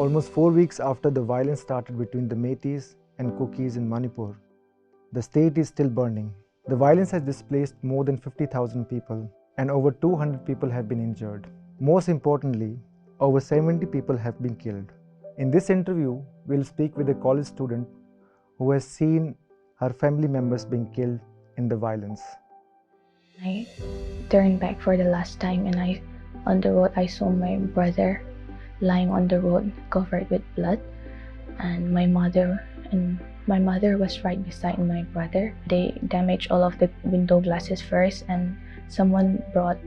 Almost 4 weeks after the violence started between the Meiteis and Kukis in Manipur, the state is still burning. The violence has displaced more than 50,000 people and over 200 people have been injured. Most importantly, over 70 people have been killed. In this interview, we'll speak with a college student who has seen her family members being killed in the violence. I turned back for the last time, and on the road I saw my brother lying on the road covered with blood, and my mother was right beside my brother. They damaged all of the window glasses first, and someone brought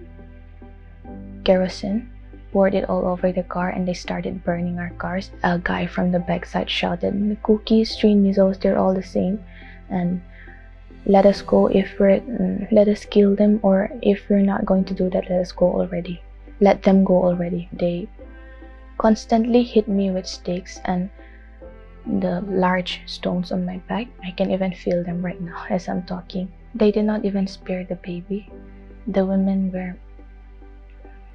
kerosene, poured it all over the car, and they started burning our cars. A guy from the backside shouted, "The cookies, string missiles, they're all the same, and let us go let us kill them, or if we're not going to do that, let us go already. Let them go already." They constantly hit me with sticks and the large stones on my back. I can even feel them right now as I'm talking. They did not even spare the baby. The women were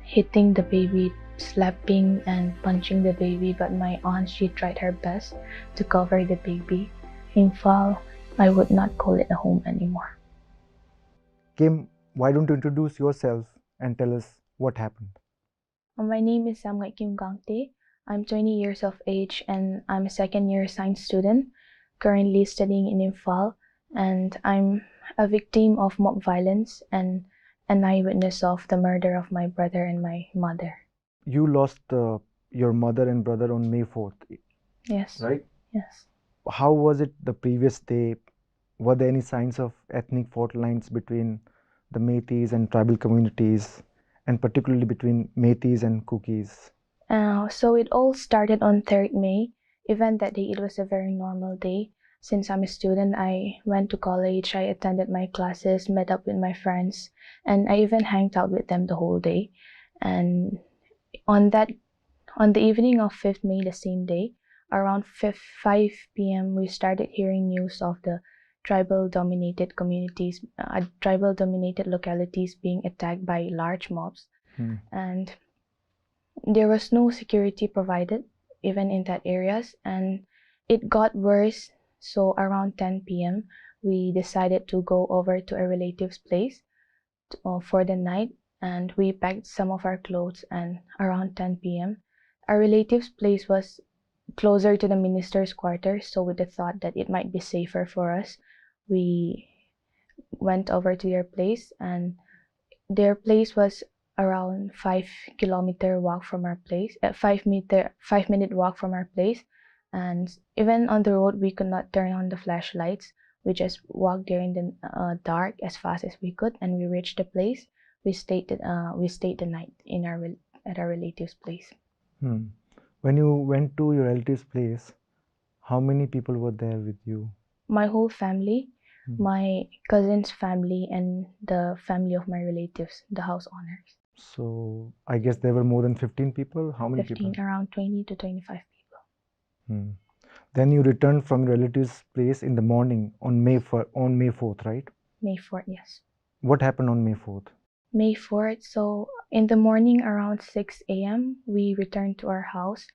hitting the baby, slapping and punching the baby, but my aunt, she tried her best to cover the baby. Imphal, I would not call it a home anymore. Kim, why don't you introduce yourself and tell us what happened? My name is Samngat Kim Gangte. I'm 20 years of age and I'm a second-year science student, currently studying in Imphal, and I'm a victim of mob violence and an eyewitness of the murder of my brother and my mother. You lost your mother and brother on May 4th, Yes. right? Yes. How was it the previous day? Were there any signs of ethnic fault lines between the Meiteis and tribal communities, and particularly between Meiteis and Kukis? So it all started on 3rd May. Even that day, it was a very normal day. Since I'm a student, I went to college, I attended my classes, met up with my friends, and I even hanged out with them the whole day. And on the evening of 5th May, the same day, around 5 p.m., we started hearing news of the tribal-dominated communities, tribal-dominated localities being attacked by large mobs. And there was no security provided even in that areas, and it got worse. So around 10 p.m. we decided to go over to a relative's place for the night, and we packed some of our clothes. And around 10 p.m. our relative's place was closer to the minister's quarters, so with the thought that it might be safer for us, we went over to their place, and their place was around 5-kilometer walk from our place, 5-minute walk from our place. And even on the road, we could not turn on the flashlights. We just walked there in the dark as fast as we could, and we reached the place. We stayed the night at our relative's place. When you went to your relative's place, how many people were there with you? My whole family, my cousin's family, and the family of my relatives, the house owners. So I guess there were more than 15 people. How many 15, people? around 20 to 25 people. Then you returned from your relative's place in the morning on May 4th, right? May 4th, yes. What happened on May 4th? May 4th, so in the morning around 6 a.m. we returned to our house,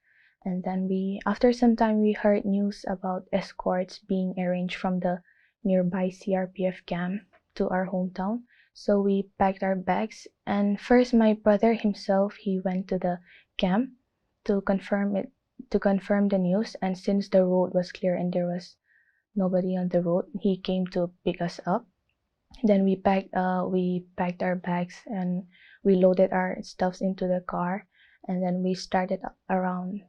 and then after some time we heard news about escorts being arranged from the nearby CRPF camp to our hometown. So we packed our bags, and first my brother himself, he went to the camp to confirm the news, and since the road was clear and there was nobody on the road, he came to pick us up. Then we packed our bags and we loaded our stuffs into the car, and then we started around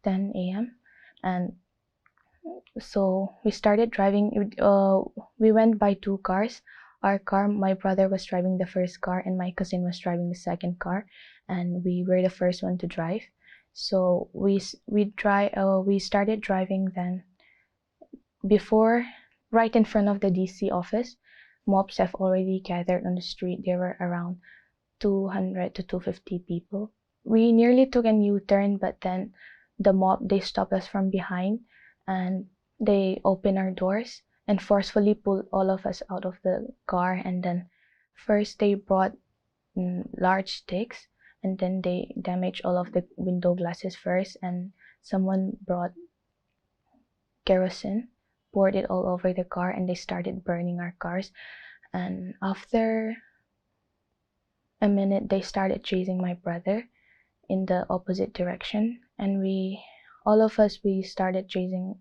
10 a.m. and so we started driving. We went by 2 cars. Our car, my brother was driving the first car and my cousin was driving the second car, and we were the first one to drive. So we started driving. Then right in front of the DC office, mobs have already gathered on the street. There were around 200 to 250 people. We nearly took a U-turn, but then the mob, they stopped us from behind and they opened our doors and forcefully pulled all of us out of the car. And then first they brought large sticks, and then they damaged all of the window glasses first, and someone brought kerosene, poured it all over the car, and they started burning our cars. And after a minute, they started chasing my brother in the opposite direction, and all of us, we started chasing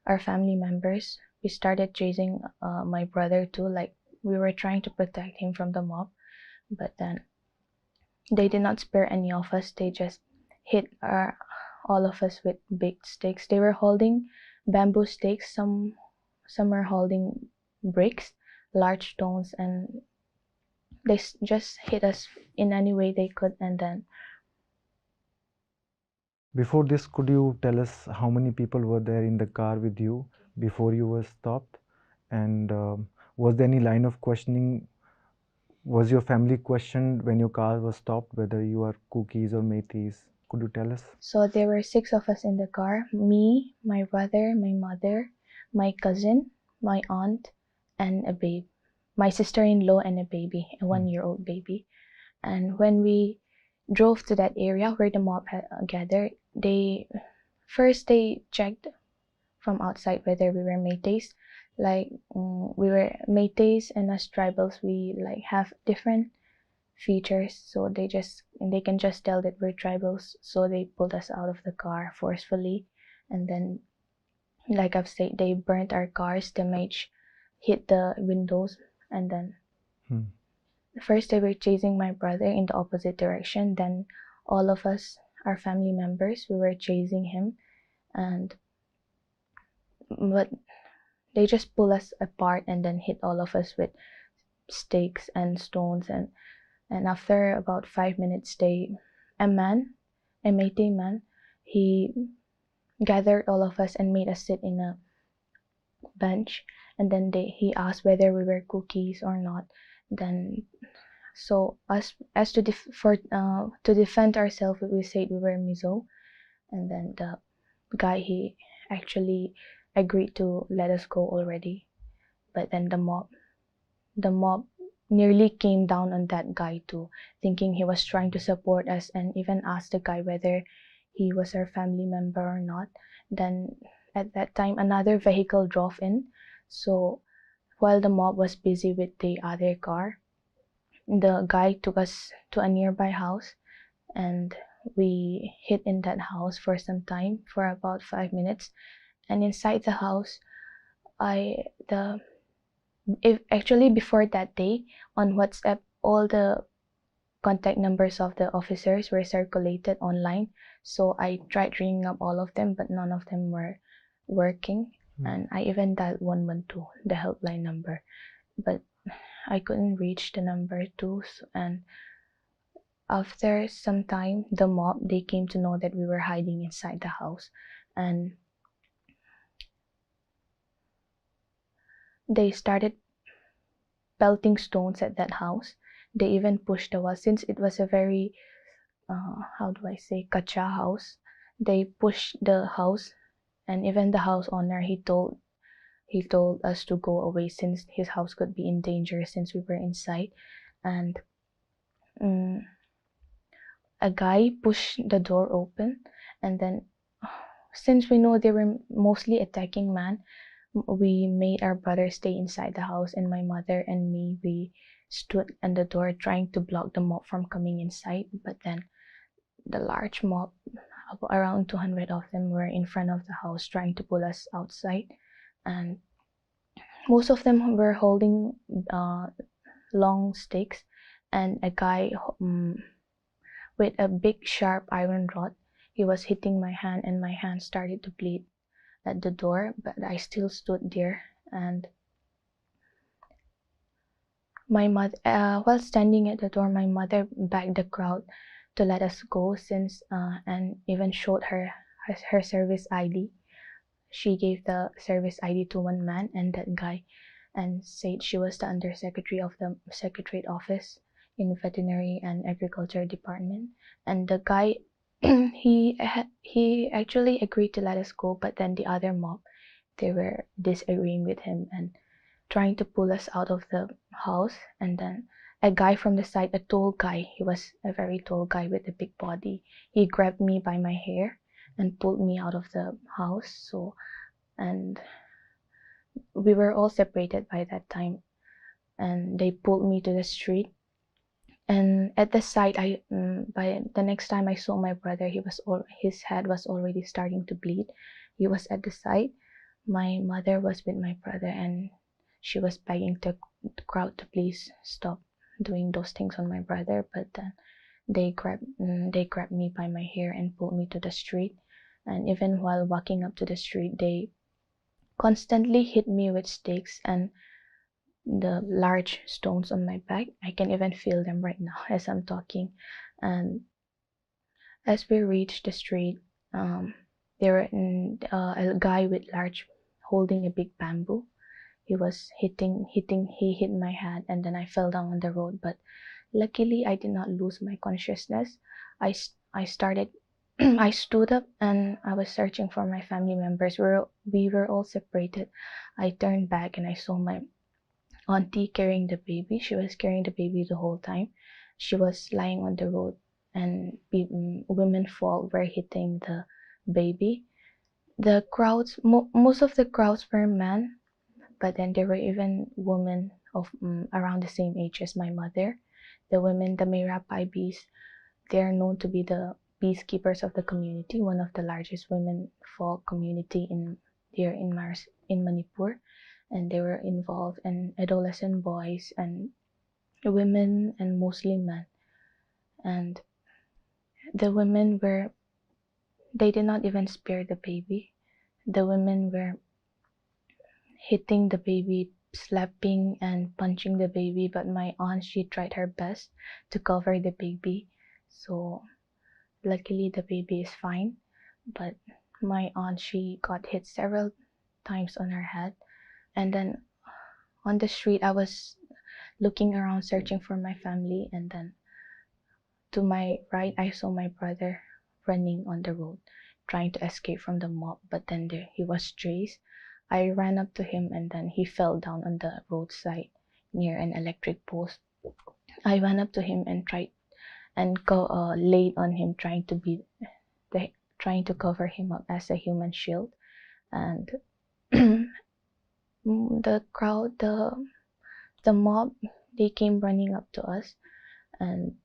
our family members. We started chasing my brother too, like we were trying to protect him from the mob. But then they did not spare any of us. They just hit all of us with big sticks. They were holding bamboo sticks. Some were holding bricks, large stones, and they just hit us in any way they could. And then Before this, could you tell us how many people were there in the car with you before you were stopped? And was there any line of questioning? Was your family questioned when your car was stopped, whether you are Kukis or Metis? Could you tell us? so there were 6 of us in the car: me, my brother, my mother, my cousin, my aunt, and a babe, my sister-in-law, and a baby, a 1-year-old baby. And when we drove to that area where the mob had gathered, they checked from outside whether we were Métis. Like we were Métis, and as tribals, we like have different features, so they can just tell that we're tribals. So they pulled us out of the car forcefully, and then, like I've said, they burnt our cars. The mage hit the windows, and then first they were chasing my brother in the opposite direction. Then all of us, our family members, we were chasing him, and but they just pull us apart and then hit all of us with sticks and stones. And after about 5 minutes, a Métis man, he gathered all of us and made us sit in a bench. And then he asked whether we were cookies or not. Then, so us as to to defend ourselves, we said we were Mizo. And then the guy, he actually agreed to let us go already. But then the mob nearly came down on that guy too, thinking he was trying to support us, and even asked the guy whether he was our family member or not. Then at that time, another vehicle drove in. So while the mob was busy with the other car, the guy took us to a nearby house, and we hid in that house for some time, for about 5 minutes. And inside the house, if actually before that day, on WhatsApp, all the contact numbers of the officers were circulated online. So I tried ringing up all of them, but none of them were working. And I even dialed 112, the helpline number, but I couldn't reach the number too. And after some time, the mob, they came to know that we were hiding inside the house, and they started pelting stones at that house. They even pushed the wall, since it was a very how do I say, kacha house. They pushed the house, and even the house owner, he told us to go away since his house could be in danger since we were inside. And a guy pushed the door open, and then since we know they were mostly attacking man, we made our brother stay inside the house, and my mother and me, we stood at the door trying to block the mob from coming inside. But then the large mob, around 200 of them, were in front of the house trying to pull us outside, and most of them were holding long sticks, and a guy with a big sharp iron rod, he was hitting my hand, and my hand started to bleed at the door, but I still stood there. And my mother, while standing at the door, my mother begged the crowd to let us go, since and even showed her service ID. She gave the service ID to one man, and that guy, and said she was the undersecretary of the secretariat office in veterinary and agriculture department. And the guy, he actually agreed to let us go, but then the other mob, they were disagreeing with him and trying to pull us out of the house. And then a guy from the side, a tall guy, he was a very tall guy with a big body, he grabbed me by my hair, and pulled me out of the house. So, and we were all separated by that time, and they pulled me to the street. And at the site, by the next time I saw my brother, his head was already starting to bleed. He was at the site. My mother was with my brother, and she was begging the crowd to please stop doing those things on my brother. But then they grabbed me by my hair and pulled me to the street. And even while walking up to the street, they constantly hit me with sticks and the large stones on my back. I can even feel them right now as I'm talking. And as we reached the street, um, there were a guy with large, holding a big bamboo. He was he hit my head, and then I fell down on the road. But luckily, I did not lose my consciousness. I started, I stood up and I was searching for my family members. We were all separated. I turned back and I saw my auntie carrying the baby. She was carrying the baby the whole time. She was lying on the road, and women fall were hitting the baby. The crowds, most of the crowds were men, but then there were even women of around the same age as my mother. The women, the Merapai bees, they are known to be the peacekeepers of the community, one of the largest women folk community in here in Manipur, and they were involved in adolescent boys and women and mostly men. And the women were, they did not even spare the baby. The women were hitting the baby, slapping and punching the baby, but my aunt, she tried her best to cover the baby. So luckily the baby is fine, but my aunt, she got hit several times on her head. And then on the street, I was looking around searching for my family, and then to my right, I saw my brother running on the road, trying to escape from the mob, but then there he was chased. I ran up to him, and then he fell down on the roadside near an electric post. I ran up to him and tried and laid on him, trying to cover him up as a human shield. And the crowd, the mob, they came running up to us and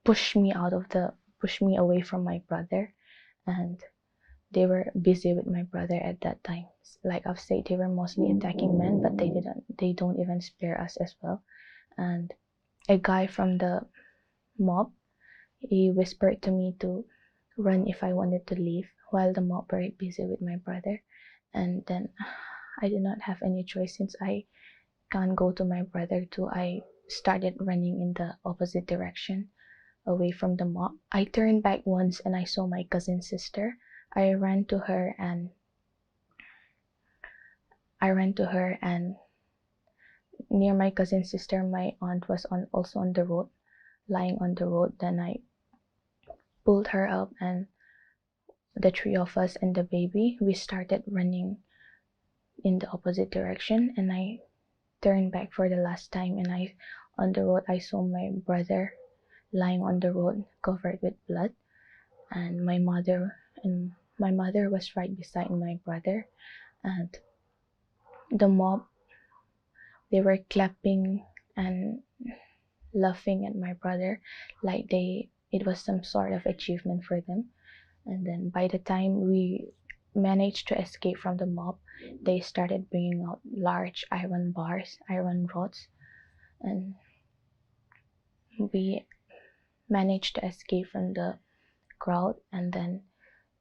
pushed me away from my brother. And they were busy with my brother at that time. Like I've said, they were mostly attacking men, but they don't even spare us as well. And a guy from the mob, he whispered to me to run if I wanted to leave, while the mob were busy with my brother. And then I did not have any choice, since I can't go to my brother too. I started running in the opposite direction, away from the mob. I turned back once and I saw my cousin's sister. I ran to her and near my cousin's sister, my aunt was also on the road, lying on the road. Then I pulled her up, and the three of us and the baby, we started running in the opposite direction. And I turned back for the last time, and on the road, I saw my brother lying on the road, covered with blood. And my mother was right beside my brother. And the mob, they were clapping and laughing at my brother, like it was some sort of achievement for them. And then by the time we managed to escape from the mob, they started bringing out large iron bars, iron rods, and we managed to escape from the crowd. And then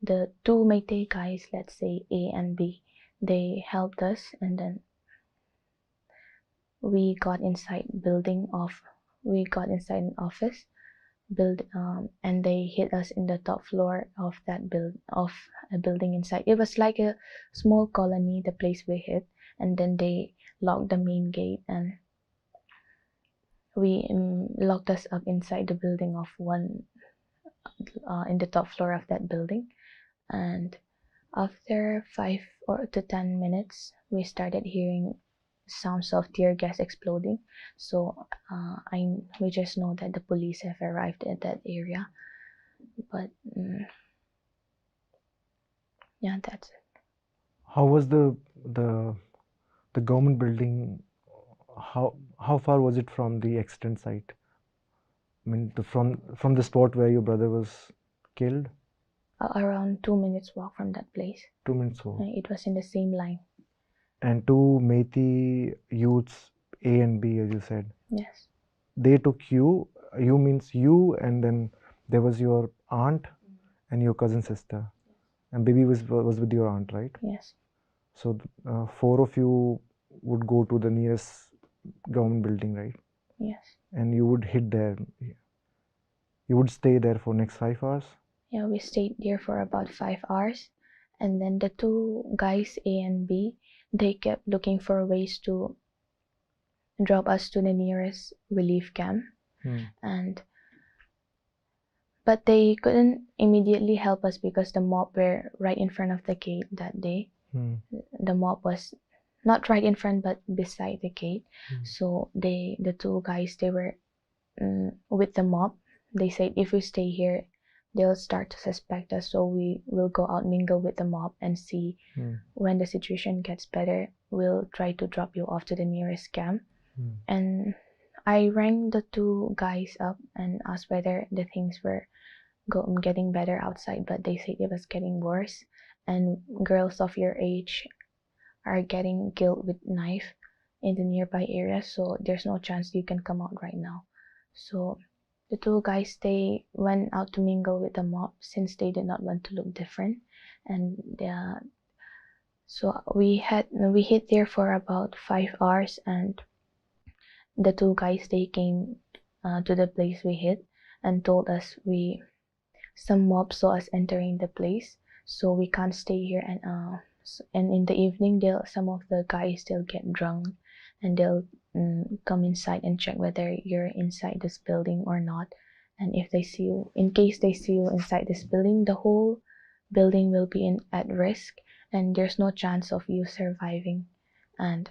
the two Meitei guys, let's say A and B, they helped us. And then we got inside an office and they hit us in the top floor of a building inside. It was like a small colony, the place we hit. And then they locked the main gate, and we locked us up inside the building of one in the top floor of that building. And after 5 or 10 minutes, we started hearing sounds of tear gas exploding. So we just know that the police have arrived at that area. But Yeah, that's it. How was the government building? How far was it from the accident site? I mean, from the spot where your brother was killed? Around 2 minutes walk from that place. 2 minutes walk. It was in the same line. And two Methi youths, A and B, as you said, Yes. they took you. You means you, and then there was your aunt and your cousin sister, and baby was with your aunt, right? Yes. So four of you would go to the nearest government building, right? Yes. And you would hit there. You would stay there for next 5 hours. Yeah, we stayed there for about 5 hours, and then the two guys, A and B, they kept looking for ways to drop us to the nearest relief camp, and but they couldn't immediately help us because the mob were right in front of the gate that day. The mob was not right in front but beside the gate. So the two guys, they were with the mob. They said if we stay here, they'll start to suspect us, so we will go out, mingle with the mob, and see when the situation gets better, we'll try to drop you off to the nearest camp. And I rang the two guys up and asked whether the things were getting better outside, but they said it was getting worse, and girls of your age are getting killed with knife in the nearby area, so there's no chance you can come out right now. So the two guys, they went out to mingle with the mob since they did not want to look different, and so we hid there for about 5 hours, and the two guys, they came to the place we hid and told us some mob saw us entering the place, so we can't stay here. And in the evening, some of the guys still get drunk, and they'll come inside and check whether you're inside this building or not. And if they see you, in case they see you inside this building, the whole building will be at risk, and there's no chance of you surviving. And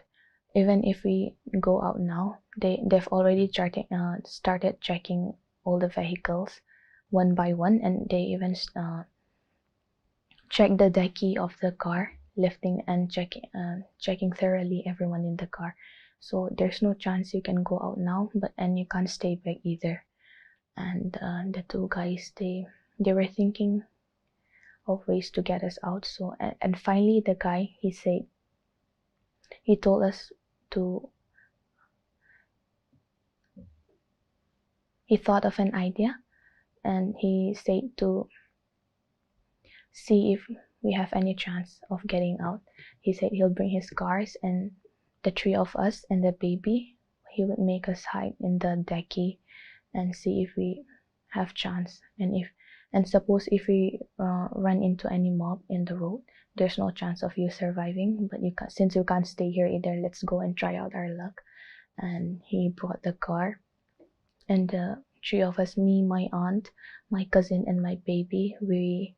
even if we go out now, they've already started checking all the vehicles one by one, and they even check the decky of the car, lifting and checking thoroughly everyone in the car. So there's no chance you can go out now, and you can't stay back either. And the two guys, they were thinking of ways to get us out. So and finally, the guy, he told us to. He thought of an idea, and he said to see if we have any chance of getting out. He said he'll bring his cars, and the three of us and the baby, he would make us hide in the decky and see if we have chance. And suppose if we run into any mob in the road, there's no chance of you surviving, but since you can't stay here either, let's go and try out our luck. And he brought the car, and the three of us, me, my aunt, my cousin, and my baby, we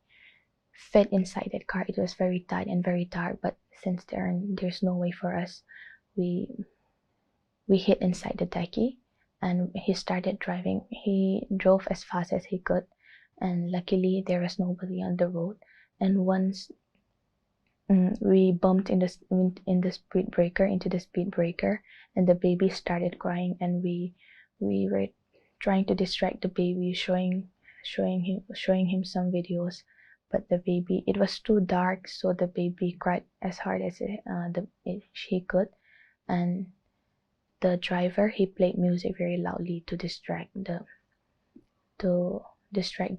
fit inside that car. It was very tight and very dark, but since there's no way for us, we hid inside the decky, and he started driving. He drove as fast as he could, and luckily there was nobody on the road. And once we bumped into the speed breaker, and the baby started crying, and we were trying to distract the baby, showing him some videos. But the baby, it was too dark, so the baby cried as hard as he could. And the driver, he played music very loudly to distract the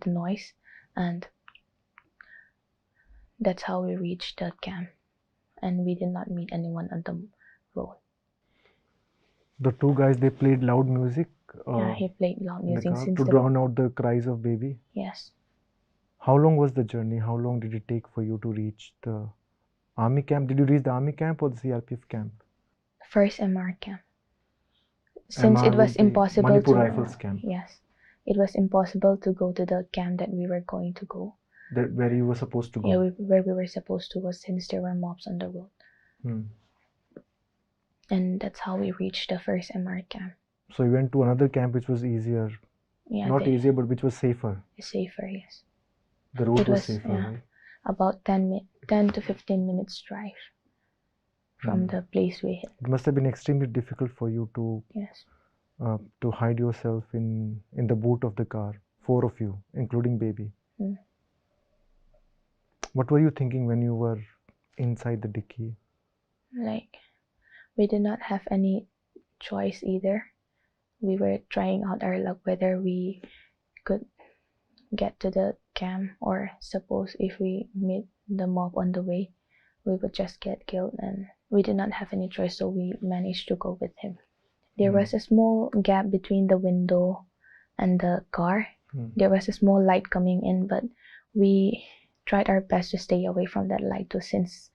noise, and that's how we reached the camp. And we did not meet anyone on the road. The two guys, they played loud music. Yeah, he played loud in the music car since to drown out the cries of baby. Yes. How long was the journey? How long did it take for you to reach the army camp? Did you reach the army camp or the CRPF camp? First MR camp. Since MR it was would be impossible Manipur to Rifles camp. Yes, it was impossible to go to the camp that we were going to go. Where you were supposed to go. Yeah, where we were supposed to go, since there were mobs on the road. And that's how we reached the first MR camp. So you went to another camp which was easier. Yeah, not easier, but which was safer. Safer, yes. The route was safer, right? About 10 10 to 15 minutes drive from the place we hid. It must have been extremely difficult for you to Yes. hide yourself in the boot of the car, 4 of you, including baby. What were you thinking when you were inside the dicky? Like, we did not have any choice either. We were trying out our luck whether we could get to the camp, or suppose if we meet the mob on the way, we would just get killed, and we did not have any choice, so we managed to go with him. There was a small gap between the window and the car. There was a small light coming in, but we tried our best to stay away from that light too, since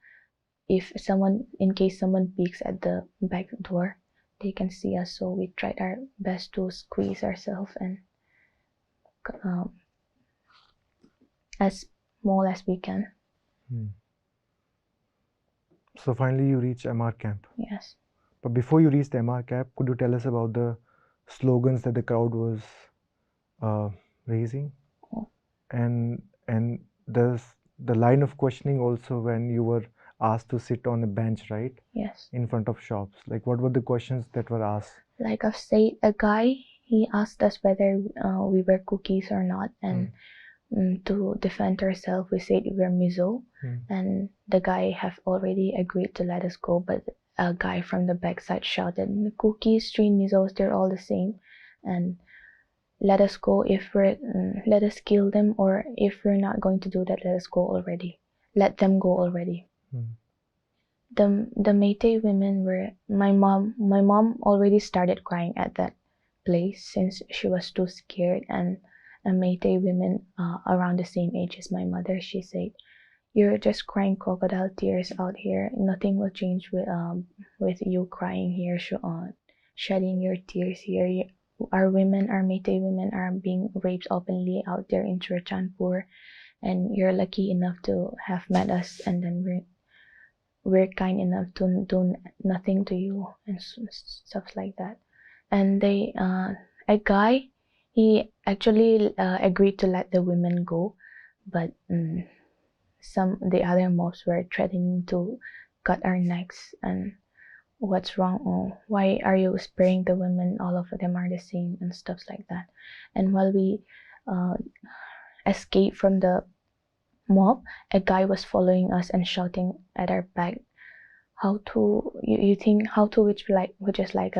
in case someone peeks at the back door, they can see us. So we tried our best to squeeze ourselves and as small as we can. So finally you reached MR camp. Yes. But before you reached the MR camp, could you tell us about the slogans that the crowd was raising? And the line of questioning also when you were asked to sit on a bench, right? Yes. In front of shops. Like, what were the questions that were asked? Like I've said, a guy, he asked us whether we were cookies or not, and to defend ourselves, we said we were Mizo, and the guy have already agreed to let us go, but a guy from the backside shouted, "Cookies, 3 Mizos, they're all the same, and let us go if we're let us kill them, or if we're not going to do that, let us go already. Let them go already." The Meitei women were my mom already started crying at that place since she was too scared, and a Meitei women around the same age as my mother, she said, "You're just crying crocodile tears out here. Nothing will change with you crying here, shedding your tears here. Our Meitei women are being raped openly out there in Churchanpur, and you're lucky enough to have met us, and then we're kind enough to do nothing to you," and stuff like that. And a guy, he actually agreed to let the women go, but the other mobs were threatening to cut our necks. And what's wrong? Oh, why are you sparing the women? All of them are the same, and stuff like that. And while we escaped from the mob, a guy was following us and shouting at our back, you think how to, which is like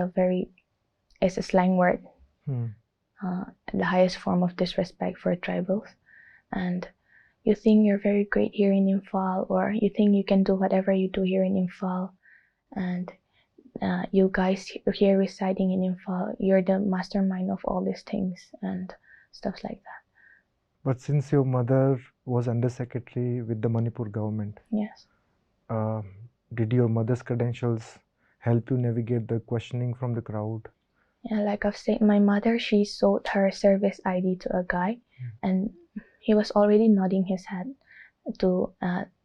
it's a slang word, the highest form of disrespect for tribals. And you think you're very great here in Imphal, or you think you can do whatever you do here in Imphal, and you guys here residing in Imphal, you're the mastermind of all these things, and stuff like that. But since your mother was undersecretary with the Manipur government, yes, did your mother's credentials help you navigate the questioning from the crowd? Yeah, like I've said, my mother, she sold her service ID to a guy, and he was already nodding his head to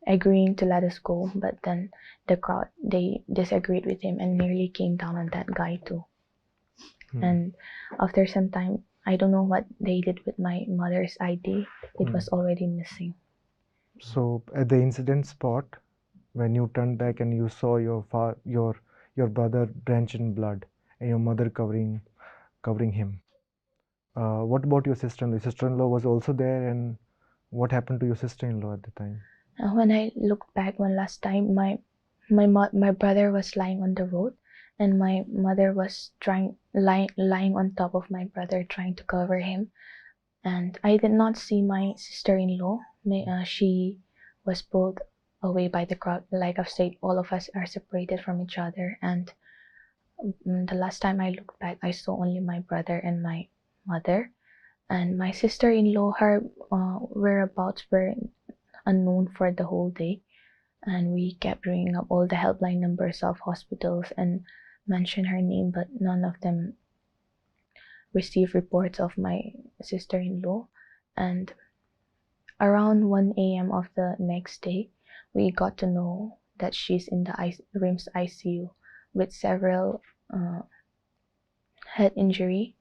agreeing to let us go, but then the crowd, they disagreed with him and nearly came down on that guy too. And after some time, I don't know what they did with my mother's ID. It was already missing. So at the incident spot, when you turned back and you saw your brother drenched in blood and your mother covering him, what about your sister-in-law? Your sister-in-law was also there, and what happened to your sister-in-law at the time? When I looked back one last time, my brother was lying on the road, and my mother was lying on top of my brother, trying to cover him. And I did not see my sister-in-law. She was pulled away by the crowd. Like I've said, all of us are separated from each other. And the last time I looked back, I saw only my brother and my mother. And my sister-in-law, her whereabouts were unknown for the whole day. And we kept ringing up all the helpline numbers of hospitals and mentioned her name, but none of them received reports of my sister-in-law. And around 1 a.m. of the next day, we got to know that she's in the RIMS ICU with several head injury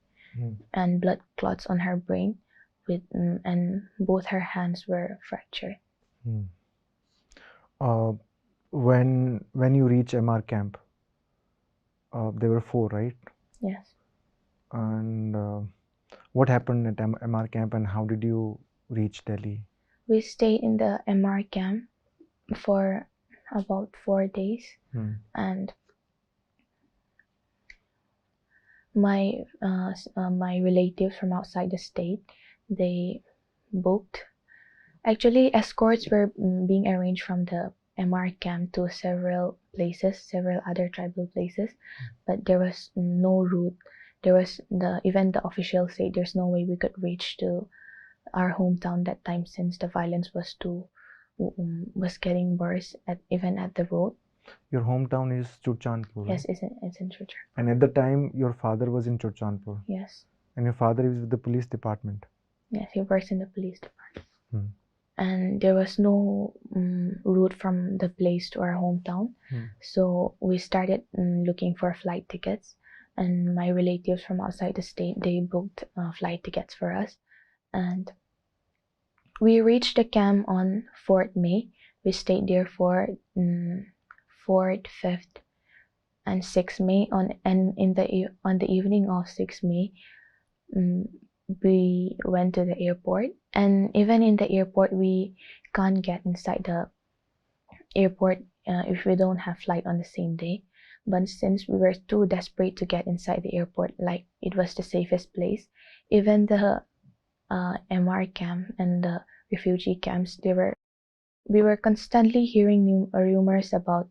and blood clots on her brain, and both her hands were fractured. Uh, when you reach MR camp, there were four, right? Yes. And what happened at MR camp, and how did you reach Delhi? We stayed in the MR camp for about 4 days, Hmm. and my relatives from outside the state, they booked. Actually, escorts were being arranged from the MR camp to several places, several other tribal places, but there was no route. There was even the officials said there's no way we could reach to our hometown that time since the violence was getting worse even at the road. Your hometown is Churchandpur, Yes, right? it's in Church. And at the time, your father was in Churchandpur, Yes, and your father is with the police department. yes, he works in the police department. Hmm. And there was no route from the place to our hometown. Hmm. So we started looking for flight tickets, and my relatives from outside the state, they booked flight tickets for us. And we reached the camp on 4th May. We stayed there for 4th, 5th, and 6th May. On the evening of 6th May, um, we went to the airport, and even in the airport, we can't get inside the airport if we don't have flight on the same day. But since we were too desperate to get inside the airport, like it was the safest place, even the MR camp and the refugee camps, we were constantly hearing rumors about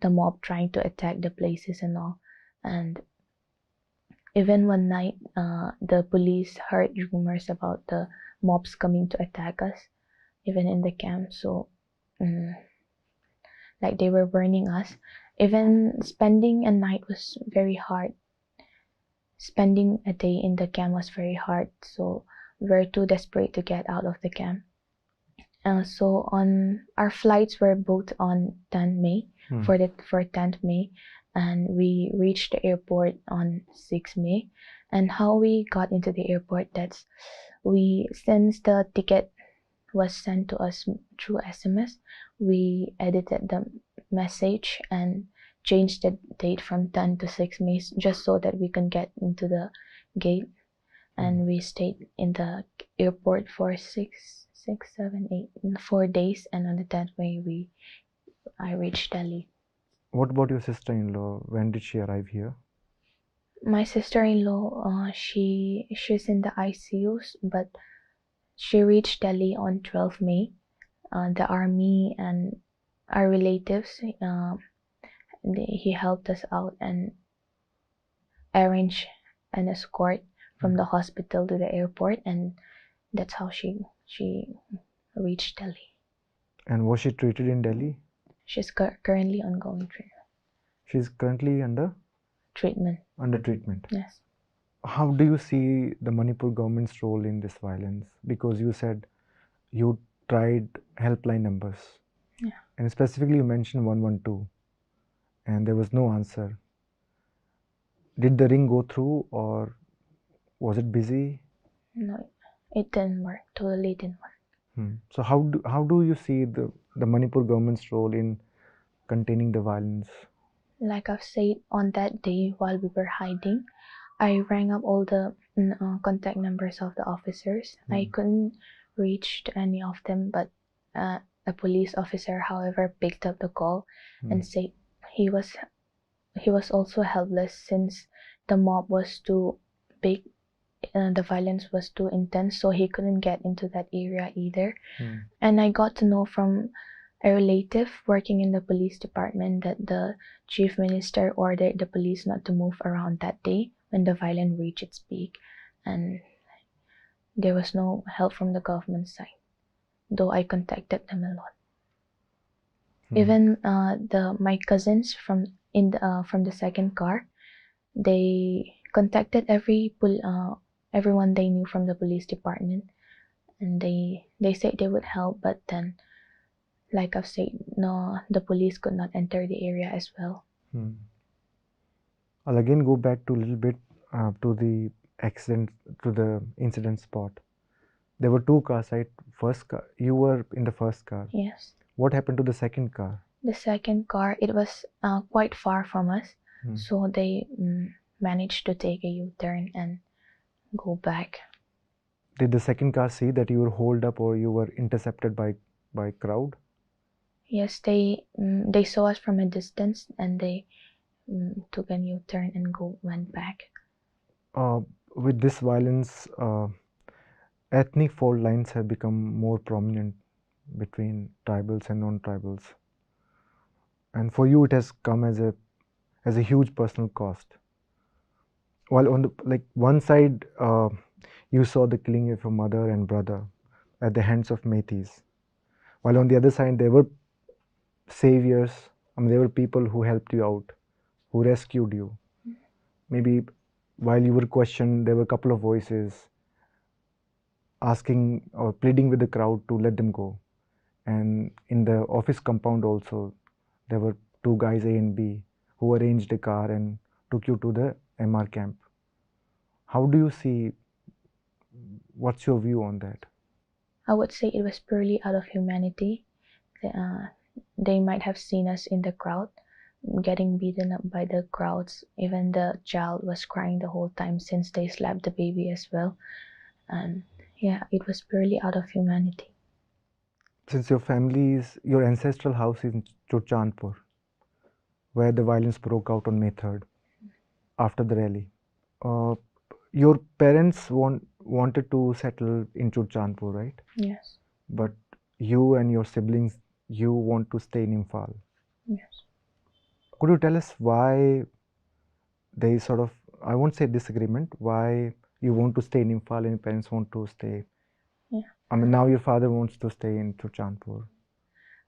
the mob trying to attack the places and all. And even one night, the police heard rumors about the mobs coming to attack us, even in the camp. So, mm, like they were burning us. Even spending a night was very hard. Spending a day in the camp was very hard. So we were too desperate to get out of the camp. So on our flights were booked on 10 May for 10th May, and we reached the airport on 6 May. And how we got into the airport, that's we since the ticket was sent to us through SMS, we edited the message and changed the date from 10 to 6 May just so that we can get into the gate. And we stayed in the airport for 4 days, and on the 10th May I reached Delhi. What about your sister-in-law? When did she arrive here? My sister-in-law, she's in the ICUs, but she reached Delhi on 12 May. The army and our relatives, he helped us out and arranged an escort from the hospital to the airport, and that's how she reached Delhi. And was she treated in Delhi? She's currently ongoing She's currently treatment. under treatment. Yes. How do you see the Manipur government's role in this violence? Because you said you tried helpline numbers. Yeah. And specifically you mentioned 112 and there was no answer. Did the ring go through or was it busy? No, it didn't work. Totally didn't work. So how do you see the Manipur government's role in containing the violence? Like I've said, on that day while we were hiding, I rang up all the contact numbers of the officers. I couldn't reach to any of them, but a police officer, however, picked up the call and said he was he was also helpless since the mob was too big. The violence was too intense, so he couldn't get into that area either. And I got to know from a relative working in the police department that the chief minister ordered the police not to move around that day when the violence reached its peak, and there was no help from the government side, though I contacted them a lot. Even my cousins from the second car, they contacted everyone they knew from the police department, and they said they would help, but then, like I've said, no, the police could not enter the area as well. I'll again go back to a little bit to the accident, to the incident spot. There were two cars, right? First car, you were in the first car. Yes. What happened to the second car? The second car, it was quite far from us, so they managed to take a U-turn and go back. Did the second car see that you were holed up or you were intercepted by crowd? Yes, they saw us from a distance and they took a U-turn and went back. With this violence, ethnic fault lines have become more prominent between tribals and non-tribals, and for you it has come as a huge personal cost. While on the one side, you saw the killing of your mother and brother at the hands of Metis, while on the other side there were saviors. I mean, there were people who helped you out, who rescued you. Maybe while you were questioned, there were a couple of voices asking or pleading with the crowd to let them go. And in the office compound also, there were two guys, A and B, who arranged a car and took you to the MR camp. How do you see, what's your view on that? I would say it was purely out of humanity. They might have seen us in the crowd, getting beaten up by the crowds. Even the child was crying the whole time since they slapped the baby as well. And yeah, it was purely out of humanity. Since your ancestral house is in Churchandpur, where the violence broke out on May 3rd, after the rally. Uh, your parents wanted to settle in Churchandpur, right? Yes. But you and your siblings, you want to stay in Imphal. Yes. Could you tell us why there is sort of, I won't say disagreement, why you want to stay in Imphal and your parents want to stay? Yeah. I mean, now your father wants to stay in Churchandpur.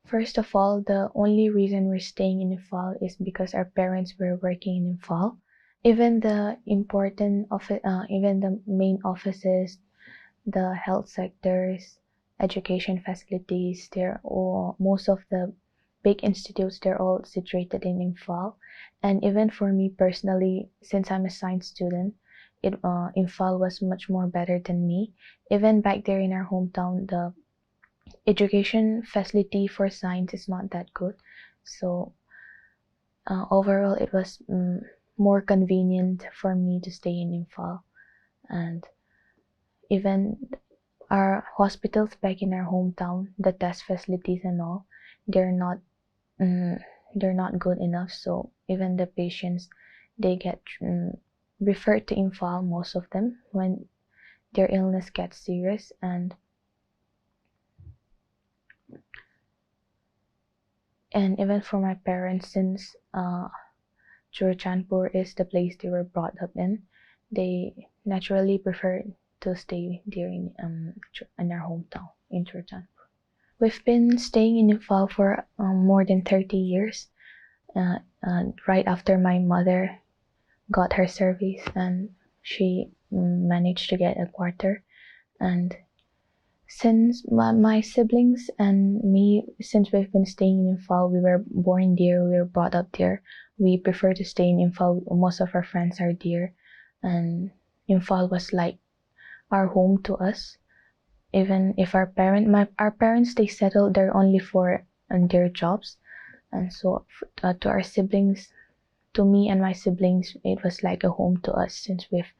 First of all, the only reason we're staying in Imphal is because our parents were working in Imphal. Even the even the main offices, the health sectors, education facilities, most of the big institutes, they're all situated in Imphal. And even for me personally, since I'm a science student, Imphal was much more better than me. Even back there in our hometown, the education facility for science is not that good. So overall, it was more convenient for me to stay in Imphal. And even our hospitals back in our hometown, the test facilities and all, they're not mm, they're not good enough. So even the patients, they get referred to Imphal, most of them, when their illness gets serious. And even for my parents, since Churchandpur is the place they were brought up in, they naturally prefer to stay there in our hometown in Churchandpur. We've been staying in Imphal for more than 30 years. Right after my mother got her service and she managed to get a quarter. And since my siblings and me, since we've been staying in Imphal, we were born there, we were brought up there. We prefer to stay in Imphal. Most of our friends are there, and Imphal was like our home to us. Even if our parents, they settled there only for their jobs, and so to our siblings, to me and my siblings, it was like a home to us since we've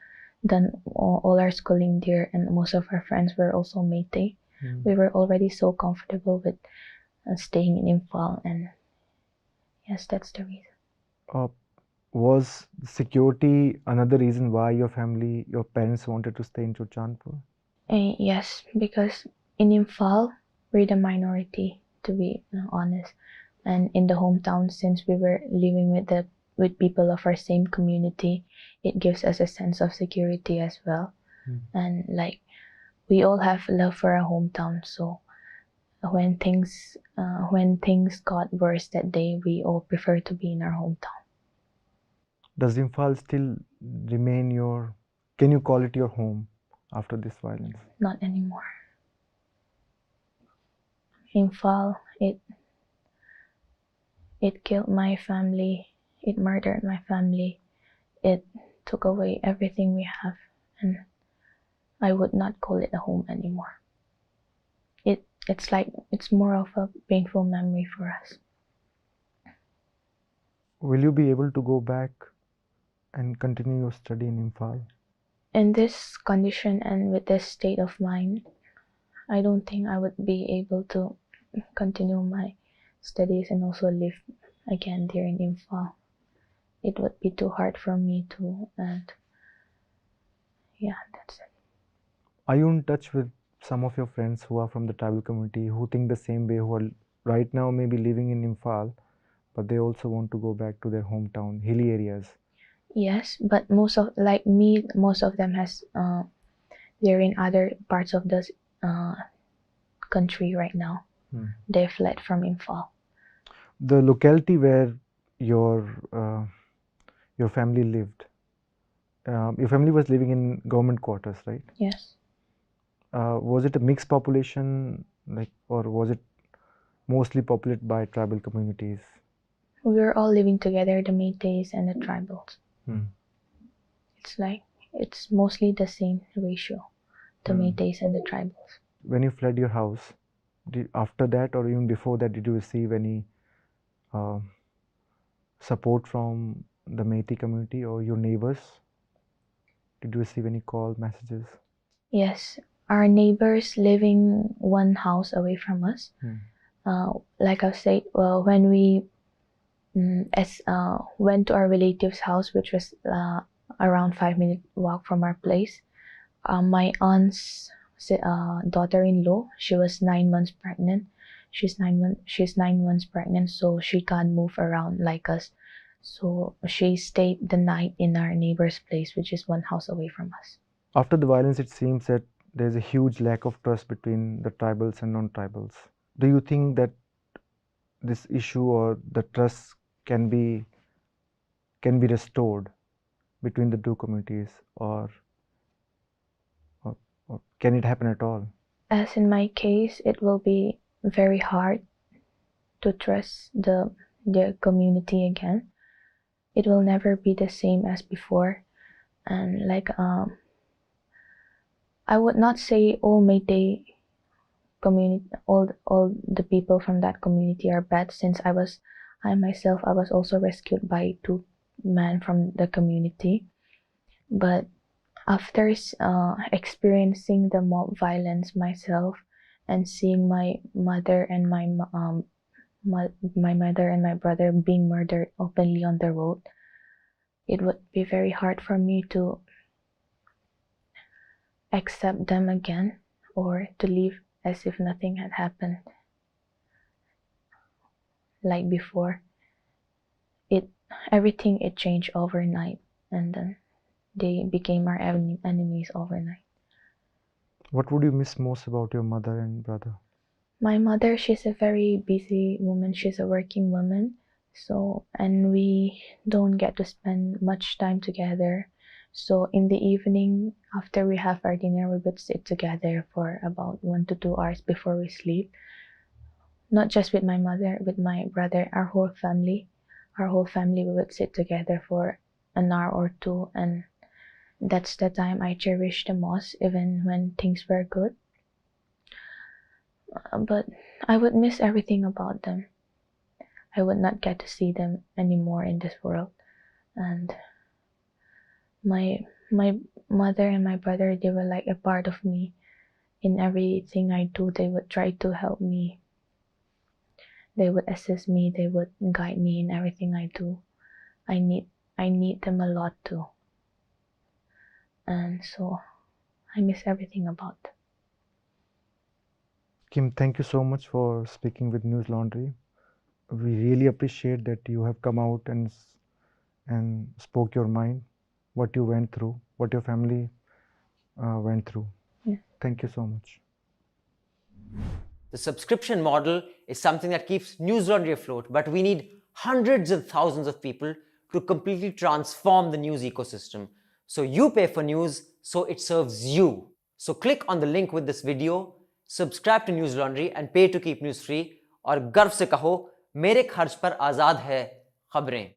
done all our schooling there, and most of our friends were also Métis. We were already so comfortable with staying in Imphal, and yes, that's the reason. Was security another reason why your parents wanted to stay in Churchandpur? Yes, because in Imphal, we're the minority, to be honest. And in the hometown, since we were living with people of our same community, it gives us a sense of security as well. And like we all have love for our hometown, so when things got worse that day, we all prefer to be in our hometown. Does Imphal still remain can you call it your home after this violence? Not anymore. Imphal, it killed my family, it murdered my family, it took away everything we have, and I would not call it a home anymore. it's more of a painful memory for us. Will you be able to go back and continue your study in Imphal? In this condition and with this state of mind, I don't think I would be able to continue my studies and also live again there in Imphal. It would be too hard for me to, and yeah, that's it. Are you in touch with some of your friends who are from the tribal community who think the same way, who are right now maybe living in Imphal, but they also want to go back to their hometown, hilly areas? Yes, but most of like me, most of them has they're in other parts of the country right now. They fled from Imphal. The locality where your your family lived, your family was living in government quarters, right? Yes. Was it a mixed population, like, or was it mostly populated by tribal communities? We were all living together, the Métis and the tribals. It's like it's mostly the same ratio, the Métis and the tribals. When you fled your house, after that or even before that, did you receive any support from the Métis community or your neighbors? Did you receive any call messages? Yes, our neighbors living one house away from us. Like I said, when we went to our relative's house, which was around 5 minute walk from our place, my aunt's daughter-in-law, she was 9 months pregnant. She's 9 months pregnant, so she can't move around like us. So she stayed the night in our neighbor's place, which is one house away from us. After the violence, it seems that there's a huge lack of trust between the tribals and non-tribals. Do you think that this issue or the trust can be restored between the two communities, or can it happen at all? As in my case, it will be very hard to trust the community again. It will never be the same as before. And like I would not say all Métis community, all the people from that community are bad, since I was also rescued by two men from the community. But after experiencing the mob violence myself and seeing my mother and my mother and my brother being murdered openly on the road, it would be very hard for me to accept them again or to live as if nothing had happened like before. Everything changed overnight, and then they became our enemies overnight. What would you miss most about your mother and brother? My mother, she's a very busy woman. She's a working woman. And we don't get to spend much time together. So in the evening, after we have our dinner, we would sit together for about 1 to 2 hours before we sleep. Not just with my mother, with my brother, our whole family. We would sit together for an hour or two, and that's the time I cherish the most, even when things were good. But I would miss everything about them. I would not get to see them anymore in this world. And my mother and my brother, they were like a part of me. In everything I do, they would try to help me. They would assist me, they would guide me in everything I do. I need them a lot too. And so I miss everything about them. Kim, thank you so much for speaking with News Laundry. We really appreciate that you have come out and spoke your mind, what you went through, what your family went through. Yeah. Thank you so much. The subscription model is something that keeps News Laundry afloat, but we need hundreds and thousands of people to completely transform the news ecosystem. So you pay for news, so it serves you. So click on the link with this video, subscribe to News Laundry and pay to keep news free, और गर्व से कहो मेरे खर्च पर आजाद है खबरें.